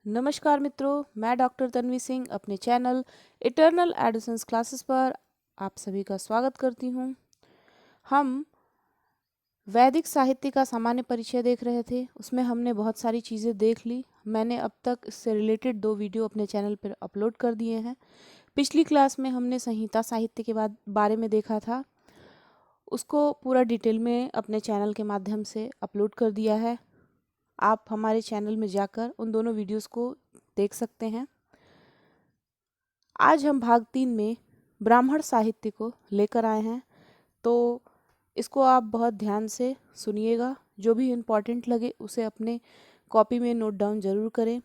नमस्कार मित्रों, मैं डॉक्टर तन्वी सिंह अपने चैनल इटर्नल एडोसेंस क्लासेस पर आप सभी का स्वागत करती हूँ। हम वैदिक साहित्य का सामान्य परिचय देख रहे थे, उसमें हमने बहुत सारी चीज़ें देख ली। मैंने अब तक इससे रिलेटेड 2 वीडियो अपने चैनल पर अपलोड कर दिए हैं। पिछली क्लास में हमने संहिता साहित्य के बारे में देखा था, उसको पूरा डिटेल में अपने चैनल के माध्यम से अपलोड कर दिया है। आप हमारे चैनल में जाकर उन दोनों वीडियोस को देख सकते हैं। आज हम भाग 3 में ब्राह्मण साहित्य को लेकर आए हैं, तो इसको आप बहुत ध्यान से सुनिएगा। जो भी इम्पोर्टेंट लगे उसे अपने कॉपी में नोट डाउन ज़रूर करें।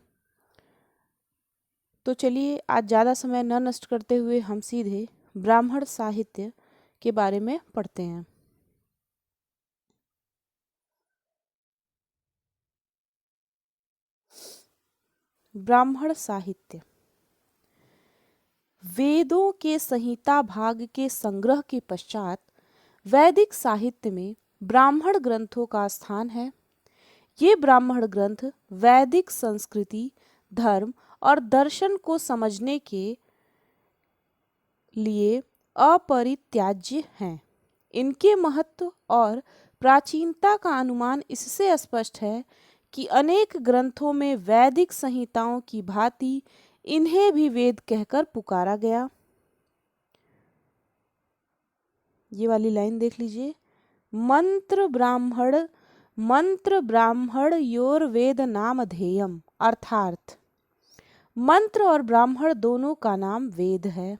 तो चलिए, आज ज़्यादा समय न नष्ट करते हुए हम सीधे ब्राह्मण साहित्य के बारे में पढ़ते हैं। ब्राह्मण साहित्य वेदों के संहिता भाग के संग्रह के पश्चात वैदिक साहित्य में ब्राह्मण ग्रंथों का स्थान है। ये ब्राह्मण ग्रंथ वैदिक संस्कृति, धर्म और दर्शन को समझने के लिए अपरित्याज्य हैं। इनके महत्व और प्राचीनता का अनुमान इससे स्पष्ट है कि अनेक ग्रंथों में वैदिक संहिताओं की भांति इन्हें भी वेद कहकर पुकारा गया। ये वाली लाइन देख लीजिए, मंत्र ब्राह्मण योर वेद नाम ध्येयम, अर्थात मंत्र और ब्राह्मण दोनों का नाम वेद है।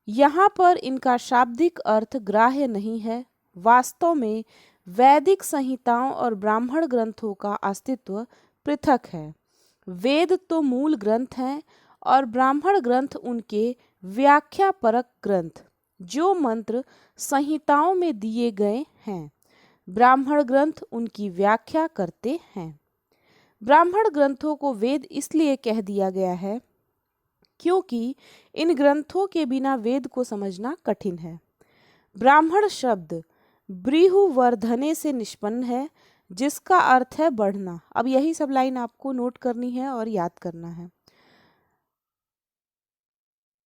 यहाँ पर इनका शाब्दिक अर्थ ग्राह्य नहीं है। वास्तव में वैदिक संहिताओं और ब्राह्मण ग्रंथों का अस्तित्व पृथक है। वेद तो मूल ग्रंथ हैं और ब्राह्मण ग्रंथ उनके व्याख्या परक ग्रंथ, जो मंत्र संहिताओं में दिए गए हैं। ब्राह्मण ग्रंथ उनकी व्याख्या करते हैं। ब्राह्मण ग्रंथों को वेद इसलिए कह दिया गया है क्योंकि इन ग्रंथों के बिना वेद को समझना कठिन है। ब्राह्मण शब्द ब्रीहुवर्धने से निष्पन्न है, जिसका अर्थ है बढ़ना। अब यही सब लाइन आपको नोट करनी है और याद करना है।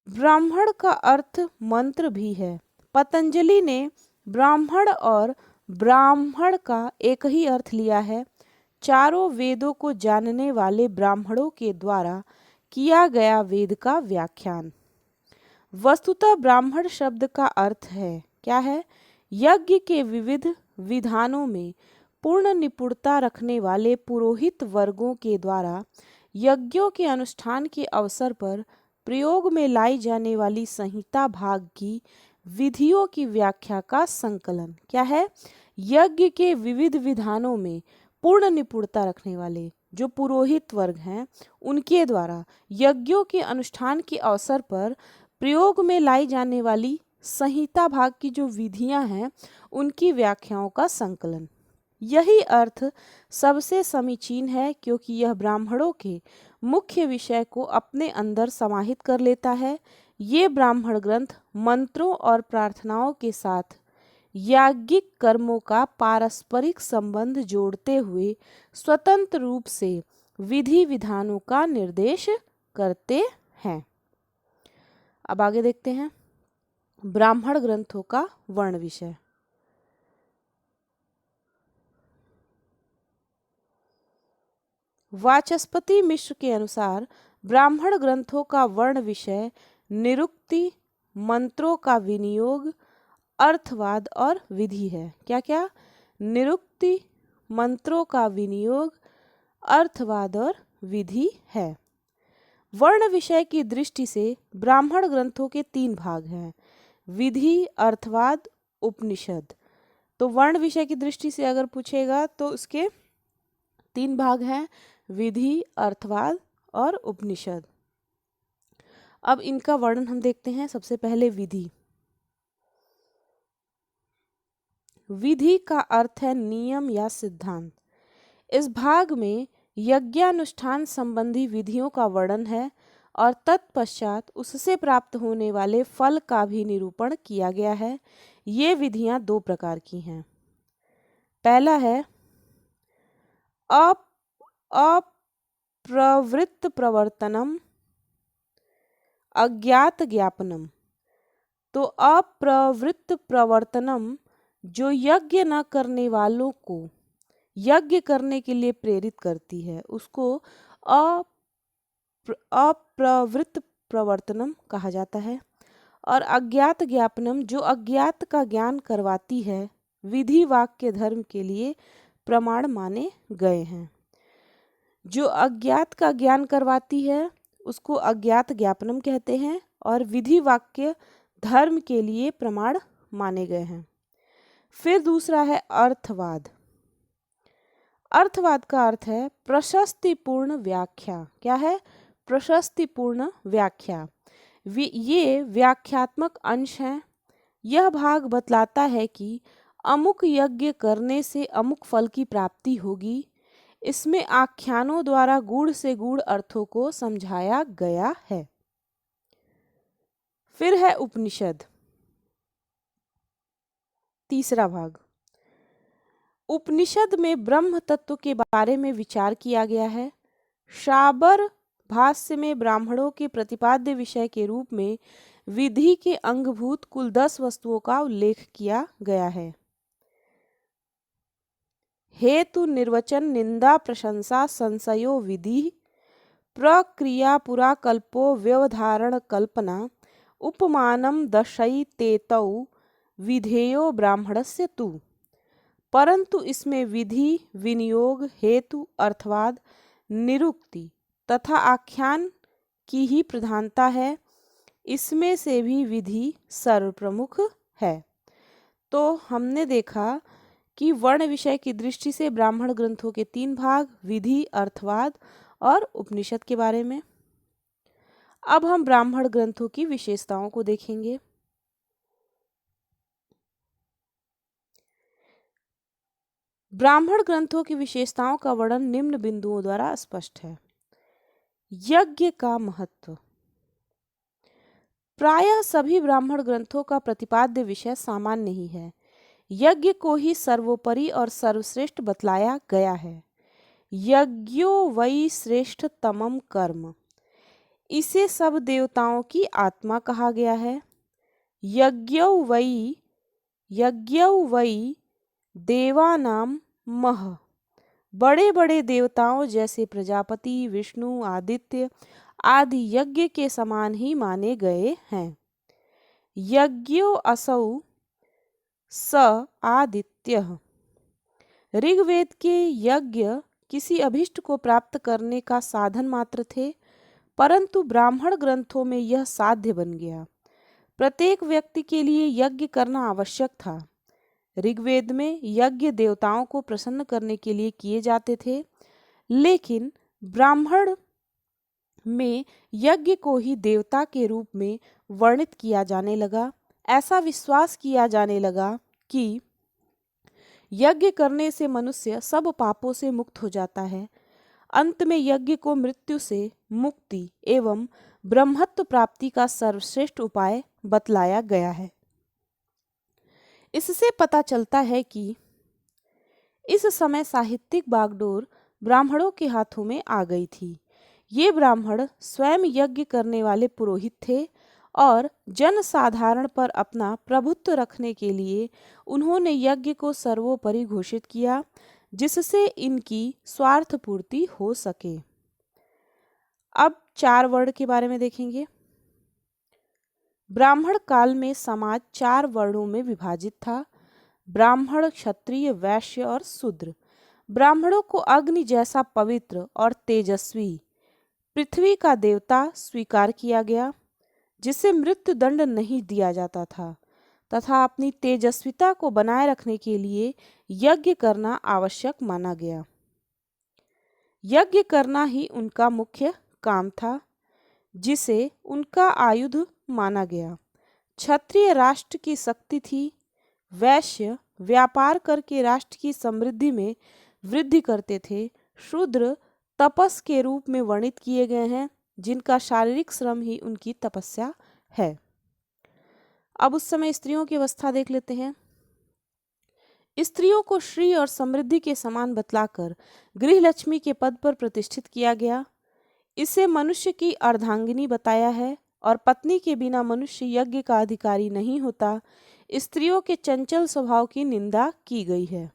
ब्राह्मण का अर्थ मंत्र भी है। पतंजलि ने ब्राह्मण और ब्राह्मण का एक ही अर्थ लिया है। चारों वेदों को जानने वाले ब्राह्मणों के द्वारा किया गया वेद का व्याख्यान। वस्तुतः ब्राह्मण शब्द का अर्थ है क्या है? यज्ञ के विविध विधानों में पूर्ण निपुणता रखने वाले पुरोहित वर्गों के द्वारा यज्ञों के अनुष्ठान के अवसर पर प्रयोग में लाई जाने वाली संहिता भाग की विधियों की व्याख्या का संकलन। क्या है? यज्ञ के विविध विधानों में पूर्ण निपुणता रखने वाले जो पुरोहित वर्ग हैं, उनके द्वारा यज्ञों के अनुष्ठान के अवसर पर प्रयोग में लाई जाने वाली संहिता भाग की जो विधियां हैं, उनकी व्याख्याओं का संकलन। यही अर्थ सबसे समीचीन है, क्योंकि यह ब्राह्मणों के मुख्य विषय को अपने अंदर समाहित कर लेता है। ये ब्राह्मण ग्रंथ मंत्रों और प्रार्थनाओं के साथ याज्ञिक कर्मों का पारस्परिक संबंध जोड़ते हुए स्वतंत्र रूप से विधि विधानों का निर्देश करते हैं। अब आगे देखते हैं ब्राह्मण ग्रंथों का वर्ण विषय। वाचस्पति मिश्र के अनुसार ब्राह्मण ग्रंथों का वर्ण विषय निरुक्ति, मंत्रों का विनियोग, अर्थवाद और विधि है। क्या क्या? निरुक्ति, मंत्रों का विनियोग, अर्थवाद और विधि है। वर्ण विषय की दृष्टि से ब्राह्मण ग्रंथों के 3 भाग हैं: विधि, अर्थवाद, उपनिषद। तो वर्ण विषय की दृष्टि से अगर पूछेगा तो उसके 3 भाग हैं: विधि, अर्थवाद और उपनिषद। अब इनका वर्णन हम देखते हैं। सबसे पहले विधि। विधि का अर्थ है नियम या सिद्धांत। इस भाग में यज्ञानुष्ठान संबंधी विधियों का वर्णन है और तत्पश्चात उससे प्राप्त होने वाले फल का भी निरूपण किया गया है। ये विधियां 2 प्रकार की हैं। पहला है अप्रवृत्त प्रवर्तनम अज्ञात ज्ञापनम। तो अप्रवृत्त प्रवर्तनम जो यज्ञ न करने वालों को यज्ञ करने के लिए प्रेरित करती है उसको अप्रवृत्त प्रवर्तनम कहा जाता है। और अज्ञात ज्ञापनम जो अज्ञात का ज्ञान करवाती है विधि वाक्य धर्म के लिए प्रमाण माने गए हैं। जो अज्ञात का ज्ञान करवाती है उसको अज्ञात ज्ञापनम कहते हैं और विधि वाक्य धर्म के लिए प्रमाण माने गए हैं। फिर दूसरा है अर्थवाद। अर्थवाद का अर्थ है प्रशस्तिपूर्ण व्याख्या। क्या है? प्रशस्तिपूर्ण व्याख्या। ये व्याख्यात्मक अंश हैं। यह भाग बतलाता है कि अमुक यज्ञ करने से अमुक फल की प्राप्ति होगी। इसमें आख्यानों द्वारा गूढ़ से गूढ़ अर्थों को समझाया गया है। फिर है उपनिषद। तीसरा भाग। उपनिषद में ब्रह्म तत्व के बारे में विचार किया गया है। शाबर भाष्य में ब्राह्मणों के प्रतिपाद्य विषय के रूप में विधि के अंगभूत कुल 10 वस्तुओं का उल्लेख किया गया है। हेतु निर्वचन निंदा प्रशंसा संशयो विधि प्रक्रिया पुराकल्पो व्यवधारण कल्पना उपमानम दशयितेतौ विधेयो ब्राह्मणस्य तु। परंतु इसमें विधि विनियोग हेतु अर्थवाद निरुक्ति तथा आख्यान की ही प्रधानता है। इसमें से भी विधि सर्वप्रमुख है। तो हमने देखा कि वर्ण विषय की दृष्टि से ब्राह्मण ग्रंथों के 3 भाग विधि अर्थवाद और उपनिषद के बारे में। अब हम ब्राह्मण ग्रंथों की विशेषताओं को देखेंगे। ब्राह्मण ग्रंथों की विशेषताओं का वर्णन निम्न बिंदुओं द्वारा स्पष्ट है। यज्ञ का महत्व। प्रायः सभी ब्राह्मण ग्रंथों का प्रतिपाद्य विषय सामान्य ही है। यज्ञ को ही सर्वोपरि और सर्वश्रेष्ठ बतलाया गया है। यज्ञो वै श्रेष्ठतमम कर्म। इसे सब देवताओं की आत्मा कहा गया है। यज्ञो वै देवानाम मह। बड़े बड़े देवताओं जैसे प्रजापति विष्णु आदित्य आदि यज्ञ के समान ही माने गए हैं। यज्ञो असौ स आदित्यः। ऋग्वेद के यज्ञ किसी अभिष्ट को प्राप्त करने का साधन मात्र थे, परंतु ब्राह्मण ग्रंथों में यह साध्य बन गया। प्रत्येक व्यक्ति के लिए यज्ञ करना आवश्यक था। ऋग्वेद में यज्ञ देवताओं को प्रसन्न करने के लिए किए जाते थे, लेकिन ब्राह्मण में यज्ञ को ही देवता के रूप में वर्णित किया जाने लगा। ऐसा विश्वास किया जाने लगा कि यज्ञ करने से मनुष्य सब पापों से मुक्त हो जाता है। अंत में यज्ञ को मृत्यु से मुक्ति एवं ब्रह्मत्व प्राप्ति का सर्वश्रेष्ठ उपाय बतलाया गया है। इससे पता चलता है कि इस समय साहित्यिक बागडोर ब्राह्मणों के हाथों में आ गई थी। ये ब्राह्मण स्वयं यज्ञ करने वाले पुरोहित थे और जन साधारण पर अपना प्रभुत्व रखने के लिए उन्होंने यज्ञ को सर्वोपरि घोषित किया, जिससे इनकी स्वार्थ पूर्ति हो सके। अब 4 वर्ण के बारे में देखेंगे। ब्राह्मण काल में समाज 4 वर्णों में विभाजित था। ब्राह्मण क्षत्रिय वैश्य और शूद्र। ब्राह्मणों को अग्नि जैसा पवित्र और तेजस्वी पृथ्वी का देवता स्वीकार किया गया, जिसे मृत्यु दंड नहीं दिया जाता था, तथा अपनी तेजस्विता को बनाए रखने के लिए यज्ञ करना आवश्यक माना गया। यज्ञ करना ही उनका मुख्य काम था, जिसे उनका आयुध माना गया। क्षत्रिय राष्ट्र की शक्ति थी। वैश्य व्यापार करके राष्ट्र की समृद्धि में वृद्धि करते थे। शूद्र तपस के रूप में वर्णित किए गए हैं, जिनका शारीरिक श्रम ही उनकी तपस्या है। अब उस समय स्त्रियों की अवस्था देख लेते हैं। स्त्रियों को श्री और समृद्धि के समान बतलाकर गृहलक्ष्मी के पद पर प्रतिष्ठित किया गया। इसे मनुष्य की अर्धांगिनी बताया है और पत्नी के बिना मनुष्य यज्ञ का अधिकारी नहीं होता। स्त्रियों के चंचल स्वभाव की निंदा की गई है।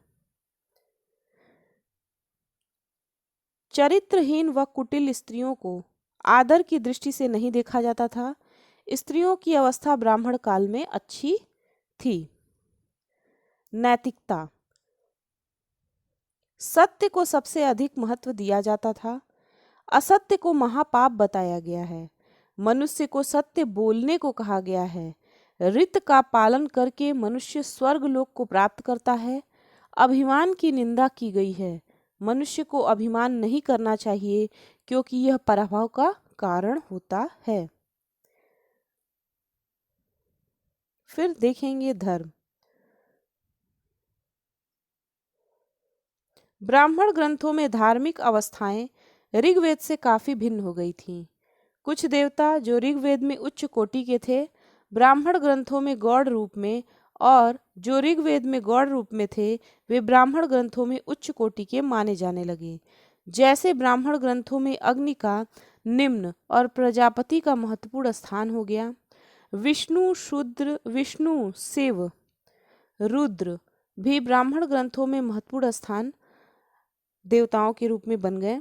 चरित्रहीन व कुटिल स्त्रियों को आदर की दृष्टि से नहीं देखा जाता था। स्त्रियों की अवस्था ब्राह्मण काल में अच्छी थी। नैतिकता, सत्य को सबसे अधिक महत्व दिया जाता था। असत्य को महापाप बताया गया है। मनुष्य को सत्य बोलने को कहा गया है। ऋत का पालन करके मनुष्य स्वर्ग लोक को प्राप्त करता है। अभिमान की निंदा की गई है। मनुष्य को अभिमान नहीं करना चाहिए क्योंकि यह पराभव का कारण होता है। फिर देखेंगे धर्म। ब्राह्मण ग्रंथों में धार्मिक अवस्थाएं ऋग्वेद से काफी भिन्न हो गई थीं। कुछ देवता जो ऋग्वेद में उच्च कोटि के थे, ब्राह्मण ग्रंथों में गौड़ रूप में, और जो ऋग्वेद में गौड़ रूप में थे, वे ब्राह्मण ग्रंथों में उच्च कोटि के माने जाने लगे। जैसे ब्राह्मण ग्रंथों में अग्नि का निम्न और प्रजापति का महत्वपूर्ण स्थान हो गया। विष्णु शिव रुद्र भी ब्राह्मण ग्रंथों में महत्वपूर्ण स्थान देवताओं के रूप में बन गए।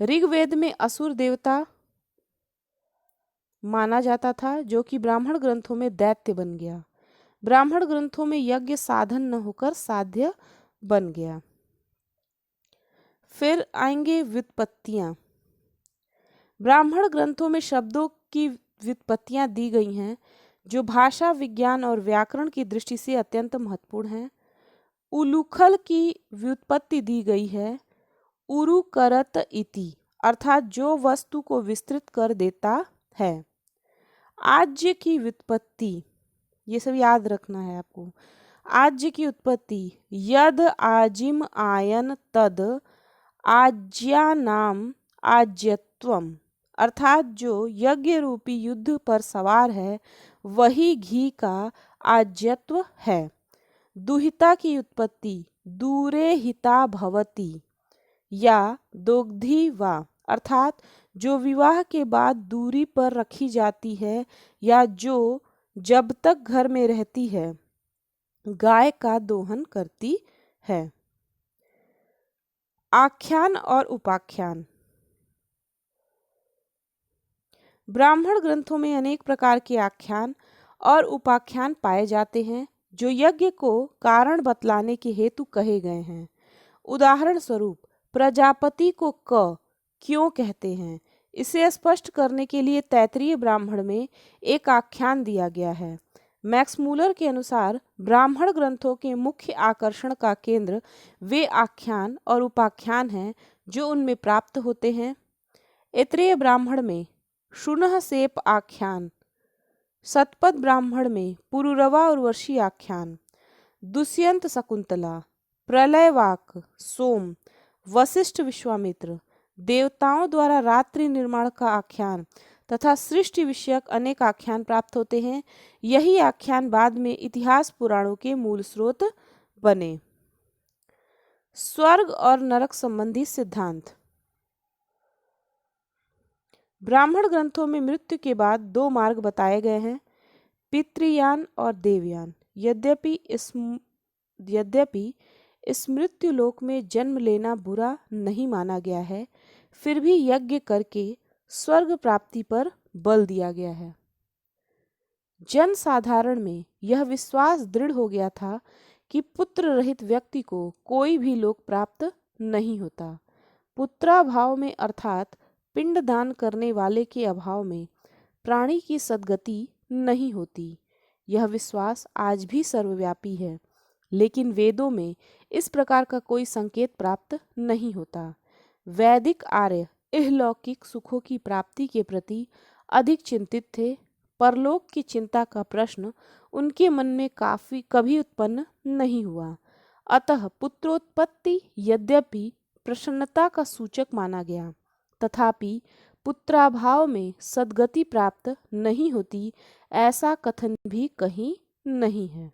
ऋग्वेद में असुर देवता माना जाता था जो कि ब्राह्मण ग्रंथों में दैत्य बन गया। ब्राह्मण ग्रंथों में यज्ञ साधन न होकर साध्य बन गया। फिर आएंगे व्युत्पत्तियां। ब्राह्मण ग्रंथों में शब्दों की व्युत्पत्तियां दी गई हैं जो भाषा विज्ञान और व्याकरण की दृष्टि से अत्यंत महत्वपूर्ण हैं। उलूखल की व्युत्पत्ति दी गई है उरुकरत इति, अर्थात जो वस्तु को विस्तृत कर देता है। आज्य की व्युत्पत्ति, ये सब याद रखना है आपको। आज्य की उत्पत्ति यद आजिम आयन तद आज्यानाम आज्यत्वम, अर्थात जो यज्ञ रूपी युद्ध पर सवार है वही घी का आज्यत्व है। दुहिता की उत्पत्ति दूरे हिता भवति या दोग्धी वा, अर्थात जो विवाह के बाद दूरी पर रखी जाती है या जो जब तक घर में रहती है गाय का दोहन करती है। आख्यान और उपाख्यान। ब्राह्मण ग्रंथों में अनेक प्रकार के आख्यान और उपाख्यान पाए जाते हैं जो यज्ञ को कारण बतलाने के हेतु कहे गए हैं। उदाहरण स्वरूप प्रजापति को क क्यों कहते हैं, इसे स्पष्ट करने के लिए तैत्तिरीय ब्राह्मण में एक आख्यान दिया गया है। मैक्स मूलर के अनुसार ब्राह्मण ग्रंथों के मुख्य आकर्षण का केंद्र वे आख्यान और उपाख्यान हैं जो उनमें प्राप्त होते हैं। ऐत्रेय ब्राह्मण में शुनः सेप आख्यान, सतपथ ब्राह्मण में पुरुरवा उर्वशी आख्यान, दुष्यंत शकुंतला, प्रलयवाक, सोम, वशिष्ठ विश्वामित्र, देवताओं द्वारा रात्रि निर्माण का आख्यान तथा सृष्टि विषयक अनेक आख्यान प्राप्त होते हैं। यही आख्यान बाद में इतिहास पुराणों के मूल स्रोत बने। स्वर्ग और नरक संबंधी सिद्धांत। ब्राह्मण ग्रंथों में मृत्यु के बाद दो मार्ग बताए गए हैं, पितृयान और देवयान। यद्यपि इस मृत्यु लोक में जन्म लेना बुरा नहीं माना गया है, फिर भी यज्ञ करके स्वर्ग प्राप्ति पर बल दिया गया है। जन साधारण में यह विश्वास दृढ़ हो गया था कि पुत्र रहित व्यक्ति को कोई भी लोक प्राप्त नहीं होता। पुत्राभाव में अर्थात पिंडदान करने वाले के अभाव में प्राणी की सद्गति नहीं होती। यह विश्वास आज भी सर्वव्यापी है, लेकिन वेदों में इस प्रकार का कोई संकेत प्राप्त नहीं होता। वैदिक आर्य इहलौकिक सुखों की प्राप्ति के प्रति अधिक चिंतित थे। परलोक की चिंता का प्रश्न उनके मन में कभी उत्पन्न नहीं हुआ। अतः पुत्रोत्पत्ति यद्यपि प्रसन्नता का सूचक माना गया, तथापि पुत्राभाव में सद्गति प्राप्त नहीं होती, ऐसा कथन भी कहीं नहीं है।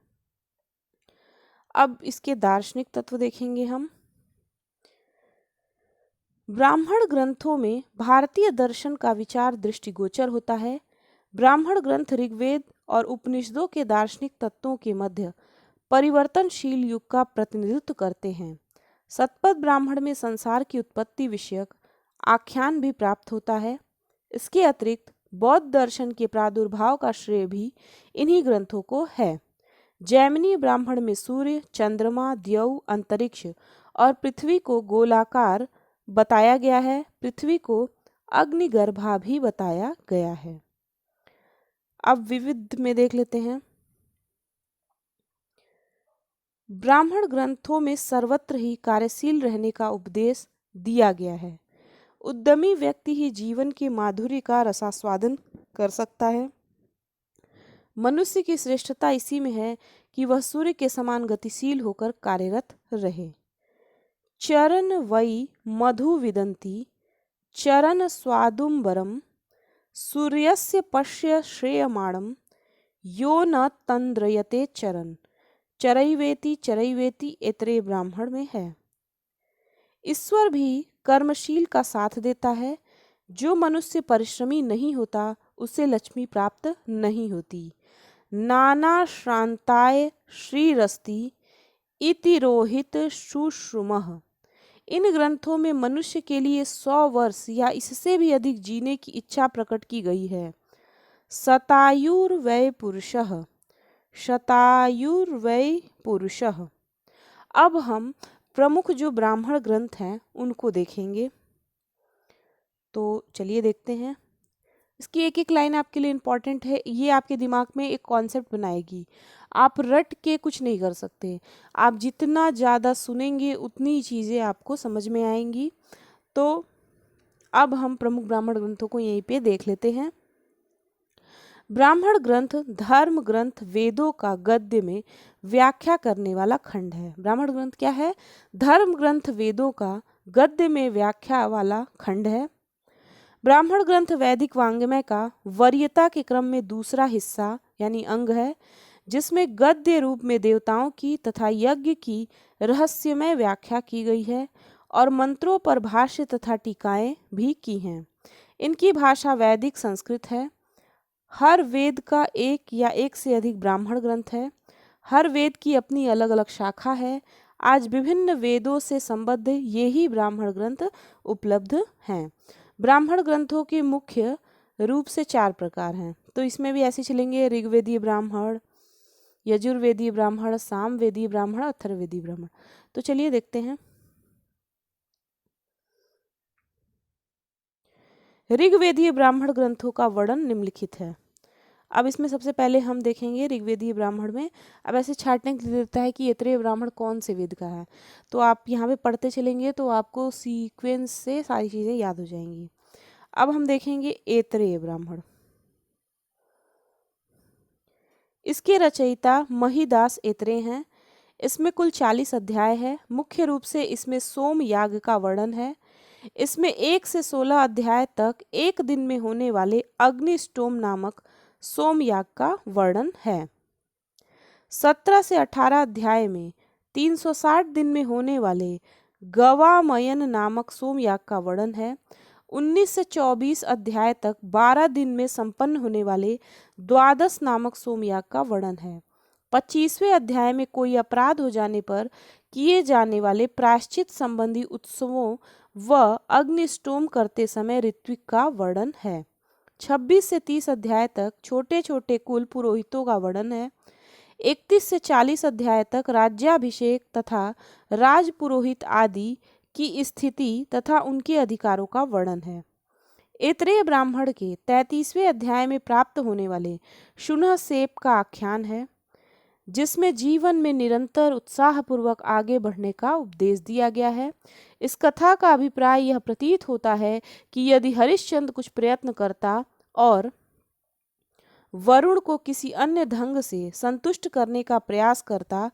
अब इसके दार्शनिक तत्व देखेंगे हम। ब्राह्मण ग्रंथों में भारतीय दर्शन का विचार दृष्टिगोचर होता है। ब्राह्मण ग्रंथ ऋग्वेद और उपनिषदों के दार्शनिक तत्वों के मध्य परिवर्तनशील युग का प्रतिनिधित्व करते हैं। सतपथ ब्राह्मण में संसार की उत्पत्ति विषयक आख्यान भी प्राप्त होता है। इसके अतिरिक्त बौद्ध दर्शन के प्रादुर्भाव का श्रेय भी इन्हीं ग्रंथों को है। जैमिनी ब्राह्मण में सूर्य, चंद्रमा, द्यौ, अंतरिक्ष और पृथ्वी को गोलाकार बताया गया है। पृथ्वी को अग्निगर्भा भी बताया गया है। अब विविध में देख लेते हैं। ब्राह्मण ग्रंथों में सर्वत्र ही कार्यशील रहने का उपदेश दिया गया है। उद्यमी व्यक्ति ही जीवन के माधुर्य का रसास्वादन कर सकता है। मनुष्य की श्रेष्ठता इसी में है कि वह सूर्य के समान गतिशील होकर कार्यरत रहे। चरण वै मधु विदन्ति चरण स्वादुम्बरम सूर्यस्य पश्य श्रेयमाणम यो न तंद्रयते चरण चरैवेति एतरे ब्राह्मण में है। ईश्वर भी कर्मशील का साथ देता है। जो मनुष्य परिश्रमी नहीं होता उसे लक्ष्मी प्राप्त नहीं होती। नाना श्रांताय श्रीरस्ति इति रोहित शुश्रुमः। इन ग्रंथों में मनुष्य के लिए 100 वर्ष या इससे भी अधिक जीने की इच्छा प्रकट की गई है। शतायुर्वै पुरुषः शतायुर्वै पुरुषः। अब हम प्रमुख जो ब्राह्मण ग्रंथ हैं उनको देखेंगे। तो चलिए देखते हैं। इसकी एक एक लाइन आपके लिए इम्पॉर्टेंट है। ये आपके दिमाग में एक कॉन्सेप्ट बनाएगी। आप रट के कुछ नहीं कर सकते। आप जितना ज़्यादा सुनेंगे उतनी चीज़ें आपको समझ में आएंगी। तो अब हम प्रमुख ब्राह्मण ग्रंथों को यहीं पे देख लेते हैं। ब्राह्मण ग्रंथ धर्म ग्रंथ वेदों का गद्य में व्याख्या करने वाला खंड है। ब्राह्मण ग्रंथ क्या है? धर्म ग्रंथ वेदों का गद्य में व्याख्या वाला खंड है। ब्राह्मण ग्रंथ वैदिक वाङ्मय का वरीयता के क्रम में दूसरा हिस्सा यानी अंग है, जिसमें गद्य रूप में देवताओं की तथा यज्ञ की रहस्यमय व्याख्या की गई है और मंत्रों पर भाष्य तथा टीकाएं भी की हैं। इनकी भाषा वैदिक संस्कृत है। हर वेद का एक या एक से अधिक ब्राह्मण ग्रंथ है। हर वेद की अपनी अलग अलग शाखा है। आज विभिन्न वेदों से संबद्ध ये ही ब्राह्मण ग्रंथ उपलब्ध हैं। ब्राह्मण ग्रंथों के मुख्य रूप से 4 प्रकार हैं। तो इसमें भी ऐसे चलेंगे: ऋग्वेदीय ब्राह्मण, यजुर्वेदीय ब्राह्मण, सामवेदीय ब्राह्मण, अथर्ववेदीय ब्राह्मण। तो चलिए देखते हैं। ऋग्वेदीय ब्राह्मण ग्रंथों का वर्णन निम्नलिखित है। अब इसमें सबसे पहले हम देखेंगे ऋग्वेदीय ब्राह्मण में। अब ऐसे छाटने के लिए देता है कि ऐतरेय ब्राह्मण कौन से वेद का है, तो आप यहाँ पे पढ़ते चलेंगे तो आपको सीक्वेंस से सारी चीज़ें याद हो जाएंगी। अब हम देखेंगे ऐतरेय ब्राह्मण। इसके रचयिता महिदास ऐतरेय हैं। इसमें कुल 40 अध्याय है। मुख्य रूप से इसमें सोम याग का वर्णन है। इसमें 1 से 16 अध्याय तक एक दिन में होने वाले अग्निष्टोम नामक सोमयाग का वर्णन है। 17 से 18 अध्याय में 360 दिन में होने वाले गवामयन नामक सोमयाग का वर्णन है। 19 से 24 अध्याय तक 12 दिन में संपन्न होने वाले द्वादश नामक सोमयाग का वर्णन है। 25वें अध्याय में कोई अपराध हो जाने पर किए जाने वाले प्रायश्चित संबंधी उत्सवों व अग्निष्टोम करते समय ऋत्विक का वर्णन है। 26 से 30 अध्याय तक छोटे छोटे कुल पुरोहितों का वर्णन है। 31 से 40 अध्याय तक राज्याभिषेक तथा राजपुरोहित आदि की स्थिति तथा उनके अधिकारों का वर्णन है। ऐतरेय ब्राह्मण के 33वें अध्याय में प्राप्त होने वाले शुनः सेप का आख्यान है, जिसमें जीवन में निरंतर उत्साहपूर्वक आगे बढ़ने का उपदेश दिया गया है। इस कथा का अभिप्राय यह प्रतीत होता है कि यदि हरिश्चंद्र कुछ प्रयत्न करता और वरुण को किसी अन्य ढंग से संतुष्ट करने का प्रयास करता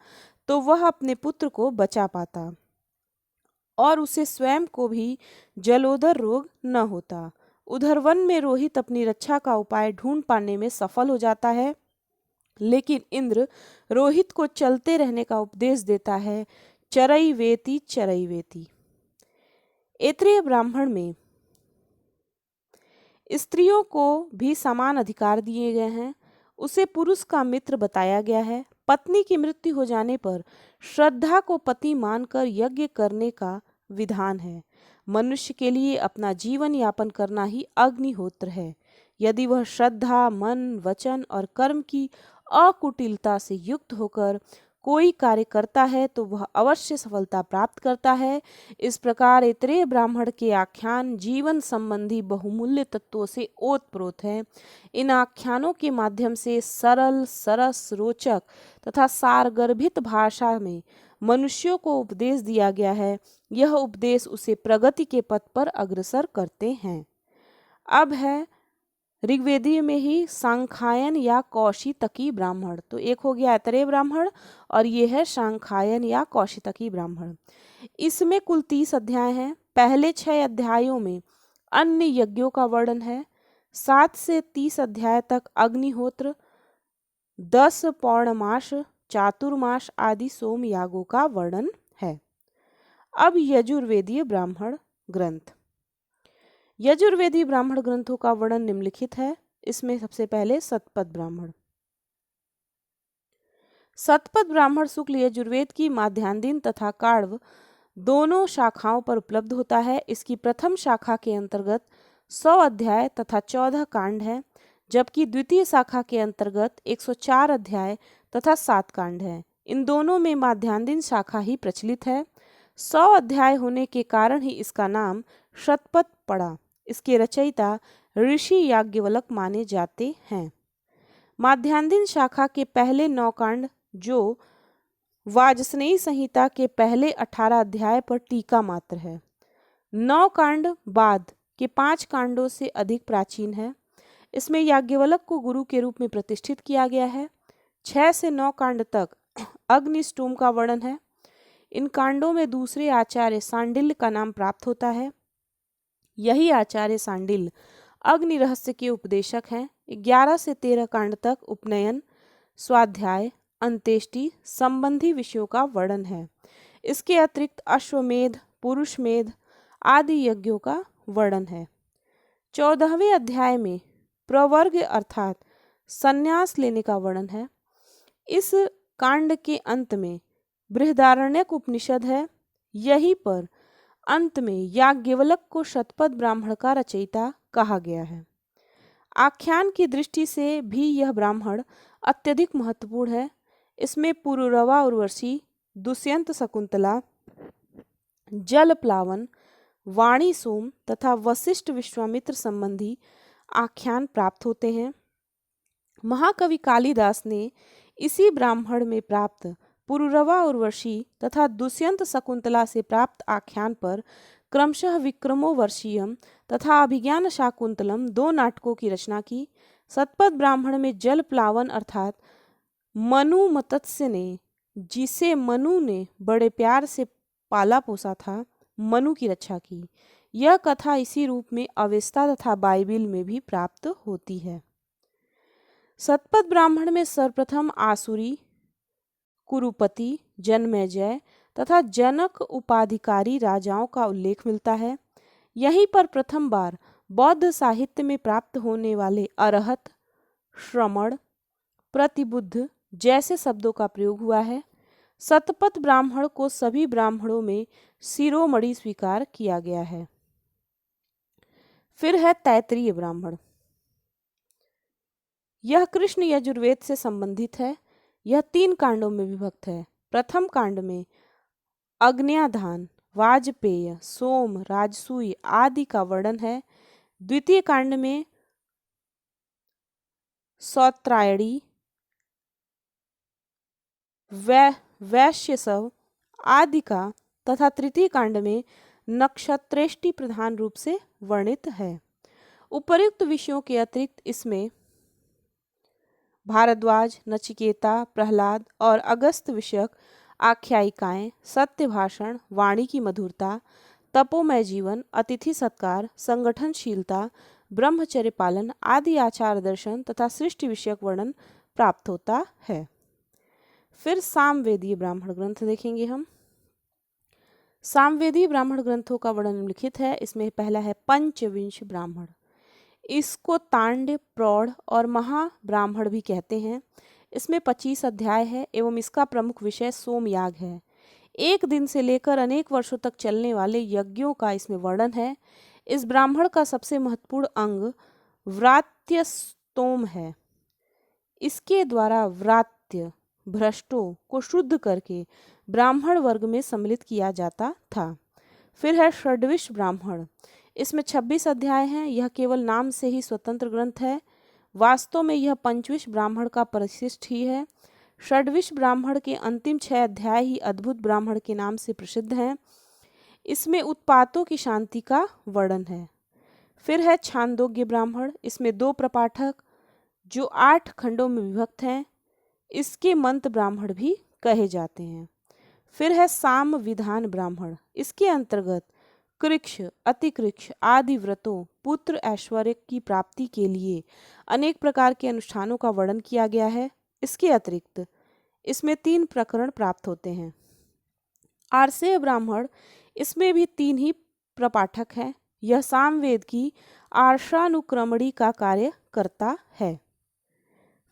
तो वह अपने पुत्र को बचा पाता और उसे स्वयं को भी जलोदर रोग न होता। उधर वन में रोहित अपनी रक्षा का उपाय ढूंढ पाने में सफल हो जाता है, लेकिन इंद्र रोहित को चलते रहने का उपदेश देता है। चरैवेति चरैवेति। ऐत्रेय ब्राह्मण में स्त्रियों को भी समान अधिकार दिए गए हैं। उसे पुरुष का मित्र बताया गया है। पत्नी की मृत्यु हो जाने पर श्रद्धा को पति मानकर यज्ञ करने का विधान है। मनुष्य के लिए अपना जीवन यापन करना ही अग्निहोत्र है। यदि वह श्रद्धा, मन, वचन और कर्म की अकुटिलता से युक्त होकर कोई कार्य करता है तो वह अवश्य सफलता प्राप्त करता है। इस प्रकार ऐत्रेय ब्राह्मण के आख्यान जीवन संबंधी बहुमूल्य तत्वों से ओतप्रोत है। इन आख्यानों के माध्यम से सरल, सरस, रोचक तथा सारगर्भित भाषा में मनुष्यों को उपदेश दिया गया है। यह उपदेश उसे प्रगति के पथ पर अग्रसर करते हैं। अब है ऋग्वेदीय में ही सांख्यायन या कौशितकी ब्राह्मण। तो एक हो गया ऐतरेय ब्राह्मण और ये है सांख्यायन या कौशितकी ब्राह्मण। इसमें कुल 30 अध्याय हैं। पहले 6 अध्यायों में अन्य यज्ञों का वर्णन है। 7 से 30 अध्याय तक अग्निहोत्र, 10 पौर्णमास, चातुर्मास आदि सोम यागों का वर्णन है। अब यजुर्वेदीय ब्राह्मण ग्रंथ। यजुर्वेदी ब्राह्मण ग्रंथों का वर्णन निम्नलिखित है। इसमें सबसे पहले सतपथ ब्राह्मण। सतपथ ब्राह्मण शुक्ल यजुर्वेद की माध्यान्दिन तथा काण्व दोनों शाखाओं पर उपलब्ध होता है। इसकी प्रथम शाखा के अंतर्गत 100 अध्याय तथा 14 कांड है, जबकि द्वितीय शाखा के अंतर्गत 104 अध्याय तथा 7 कांड है। इन दोनों में माध्यान्दिन शाखा ही प्रचलित है। 100 अध्याय होने के कारण ही इसका नाम शतपथ पड़ा। इसके रचयिता ऋषि याज्ञवल्क माने जाते हैं। माध्यान्दिन शाखा के पहले 9 कांड जो वाजस्नेयी संहिता के पहले 18 अध्याय पर टीका मात्र है। 9 कांड बाद के 5 कांडों से अधिक प्राचीन है। इसमें याज्ञवल्क को गुरु के रूप में प्रतिष्ठित किया गया है। 6 से 9 कांड तक अग्निष्टोम का वर्णन है। इन कांडों में दूसरे आचार्य सांडिल्य का नाम प्राप्त होता है। यही आचार्य सांडिल्य अग्नि रहस्य के उपदेशक हैं। 11 से 13 कांड तक उपनयन, स्वाध्याय, अंत्येष्टि संबंधी विषयों का वर्णन है। इसके अतिरिक्त अश्वमेध, पुरुषमेध आदि यज्ञों का वर्णन है। 14वें अध्याय में प्रवर्ग अर्थात संन्यास लेने का वर्णन है। इस कांड के अंत में बृहदारण्यक उपनिषद है। यहीं पर अंत में याज्ञवल्क को शतपथ ब्राह्मण का रचयिता कहा गया है। आख्यान की दृष्टि से भी यह ब्राह्मण अत्यधिक महत्वपूर्ण है। इसमें पुरुरवा उर्वशी, दुष्यंत शकुंतला, जल प्लावन, वाणी सोम तथा वशिष्ठ विश्वामित्र संबंधी आख्यान प्राप्त होते हैं। महाकवि कालिदास ने इसी ब्राह्मण में प्राप्त पुरुरवा उर्वशी तथा दुष्यंत शकुंतला से प्राप्त आख्यान पर क्रमशः विक्रमो वर्षीयम तथा अभिज्ञान शाकुंतलम 2 नाटकों की रचना की। सतपथ ब्राह्मण में जल प्लावन अर्थात मनु मत्स्य ने, जिसे मनु ने बड़े प्यार से पाला पोसा था, मनु की रक्षा की। यह कथा इसी रूप में अवेस्ता तथा बाइबिल में भी प्राप्त होती है। सतपथ ब्राह्मण में सर्वप्रथम आसुरी, कुरुपति, जनमेजय तथा जनक उपाधिकारी राजाओं का उल्लेख मिलता है। यहीं पर प्रथम बार बौद्ध साहित्य में प्राप्त होने वाले अरहत, श्रमण, प्रतिबुद्ध जैसे शब्दों का प्रयोग हुआ है। सतपथ ब्राह्मण को सभी ब्राह्मणों में शिरोमणि स्वीकार किया गया है। फिर है तैत्तिरीय ब्राह्मण। यह कृष्ण यजुर्वेद से संबंधित है। यह 3 कांडों में विभक्त है। प्रथम कांड में अग्न्याधान, वाजपेय, सोम, राजसूय आदि का वर्णन है। द्वितीय कांड में सौत्रायणी, वैश्यसव आदि का तथा तृतीय कांड में नक्षत्रेष्टि प्रधान रूप से वर्णित है। उपर्युक्त विषयों के अतिरिक्त इसमें भारद्वाज, नचिकेता, प्रहलाद और अगस्त विषयक आख्यायिकाएं, सत्य भाषण, वाणी की मधुरता, तपोमय जीवन, अतिथि सत्कार, संगठनशीलता, ब्रह्मचर्य पालन आदि आचार दर्शन तथा सृष्टि विषयक वर्णन प्राप्त होता है। फिर सामवेदीय ब्राह्मण ग्रंथ देखेंगे हम। सामवेदी ब्राह्मण ग्रंथों का वर्णन निम्नलिखित है। इसमें पहला है पंचविंश ब्राह्मण। इसको तांड्य, प्रौढ़ और महाब्राह्मण भी कहते हैं। इसमें 25 अध्याय है एवं इसका प्रमुख विषय सोमयाग है। एक दिन से लेकर अनेक वर्षों तक चलने वाले यज्ञों का इसमें वर्णन है। इस ब्राह्मण का सबसे महत्वपूर्ण अंग व्रात्यस्तोम है। इसके द्वारा व्रात्य भ्रष्टों को शुद्ध करके ब्राह्मण वर्ग में सम्मिलित किया जाता था। फिर है षड्विश ब्राह्मण। इसमें 26 अध्याय हैं। यह केवल नाम से ही स्वतंत्र ग्रंथ है। वास्तव में यह पंचविश ब्राह्मण का परिशिष्ट ही है। षड्विश ब्राह्मण के अंतिम 6 अध्याय ही अद्भुत ब्राह्मण के नाम से प्रसिद्ध हैं। इसमें उत्पातों की शांति का वर्णन है। फिर है छांदोग्य ब्राह्मण। इसमें 2 प्रपाठक जो 8 खंडों में विभक्त हैं। इसके मंत्र ब्राह्मण भी कहे जाते हैं। फिर है साम विधान ब्राह्मण। इसके अंतर्गत कृक्ष, अतिकृक्ष आदि व्रतों, पुत्र ऐश्वर्य की प्राप्ति के लिए अनेक प्रकार के अनुष्ठानों का वर्णन किया गया है। इसके अतिरिक्त इसमें 3 प्रकरण प्राप्त होते हैं। आर्सेय ब्राह्मण, इसमें भी 3 ही प्रपाठक हैं। यह सामवेद की आर्षानुक्रमणी का कार्य करता है।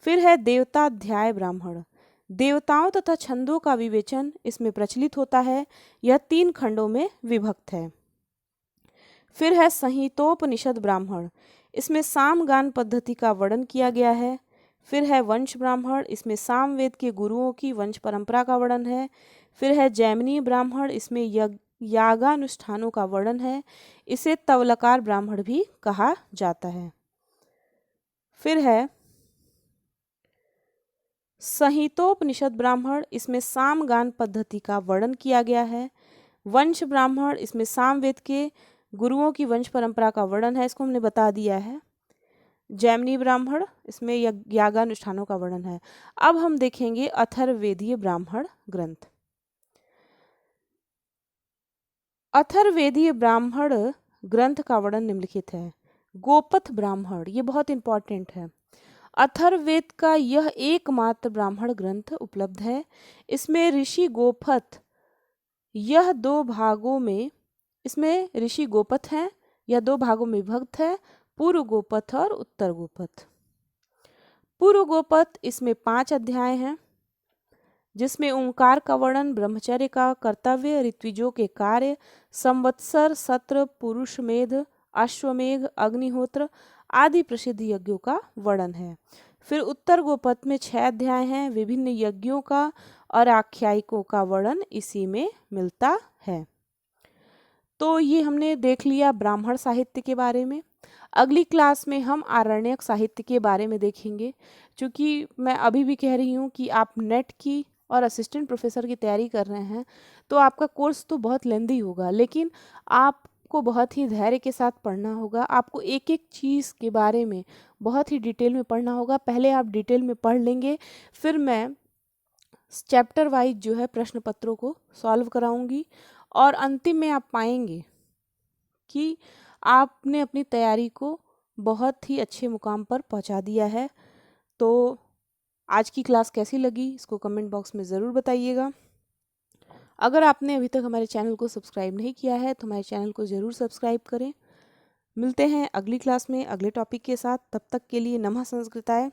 फिर है देवताध्याय ब्राह्मण। देवताओं तथा छंदों का विवेचन इसमें प्रचलित होता है। यह 3 खंडों में विभक्त है। फिर है संहितोपनिषद ब्राह्मण। इसमें सामगान पद्धति का वर्णन किया गया है। फिर है वंश ब्राह्मण। इसमें सामवेद के गुरुओं की वंश परंपरा का वर्णन है। फिर है जैमिनी ब्राह्मण। इसमें यागानुष्ठानों का वर्णन है। इसे तवलकार ब्राह्मण भी कहा जाता है। फिर है संहितोपनिषद ब्राह्मण। इसमें सामगान पद्धति का वर्णन किया गया है। वंश ब्राह्मण, इसमें सामवेद के गुरुओं की वंश परंपरा का वर्णन है। इसको हमने बता दिया है। जैमिनी ब्राह्मण, इसमें यागानुष्ठानों का वर्णन है। अब हम देखेंगे अथर्ववेदीय ब्राह्मण ग्रंथ। अथर्ववेदीय ब्राह्मण ग्रंथ का वर्णन निम्नलिखित है। गोपथ ब्राह्मण, ये बहुत इंपॉर्टेंट है। अथर्ववेद का यह एकमात्र ब्राह्मण ग्रंथ उपलब्ध है। इसमें ऋषि गोपथ, यह 2 भागों में, इसमें ऋषि गोपथ हैं। यह 2 भागों में विभक्त है, पूर्व गोपथ और उत्तर गोपथ। पूर्व गोपथ, इसमें 5 अध्याय हैं, जिसमें ओंकार का वर्णन, ब्रह्मचर्य का कर्तव्य, ऋत्विजों के कार्य, संवत्सर, सत्र, पुरुषमेध, अश्वमेघ, अग्निहोत्र आदि प्रसिद्ध यज्ञों का वर्णन है। फिर उत्तर गोपथ में 6 अध्याय हैं। विभिन्न यज्ञों का और आख्यायिकों का वर्णन इसी में मिलता है। तो ये हमने देख लिया ब्राह्मण साहित्य के बारे में। अगली क्लास में हम आरण्यक साहित्य के बारे में देखेंगे। क्योंकि मैं अभी भी कह रही हूँ कि आप नेट की और असिस्टेंट प्रोफेसर की तैयारी कर रहे हैं तो आपका कोर्स तो बहुत लेंदी होगा, लेकिन आपको बहुत ही धैर्य के साथ पढ़ना होगा। आपको एक एक चीज़ के बारे में बहुत ही डिटेल में पढ़ना होगा। पहले आप डिटेल में पढ़ लेंगे, फिर मैं चैप्टर वाइज जो है प्रश्न पत्रों को सॉल्व कराऊंगी और अंतिम में आप पाएंगे कि आपने अपनी तैयारी को बहुत ही अच्छे मुकाम पर पहुंचा दिया है। तो आज की क्लास कैसी लगी इसको कमेंट बॉक्स में ज़रूर बताइएगा। अगर आपने अभी तक हमारे चैनल को सब्सक्राइब नहीं किया है तो हमारे चैनल को ज़रूर सब्सक्राइब करें। मिलते हैं अगली क्लास में अगले टॉपिक के साथ। तब तक के लिए नमः संस्कृताय।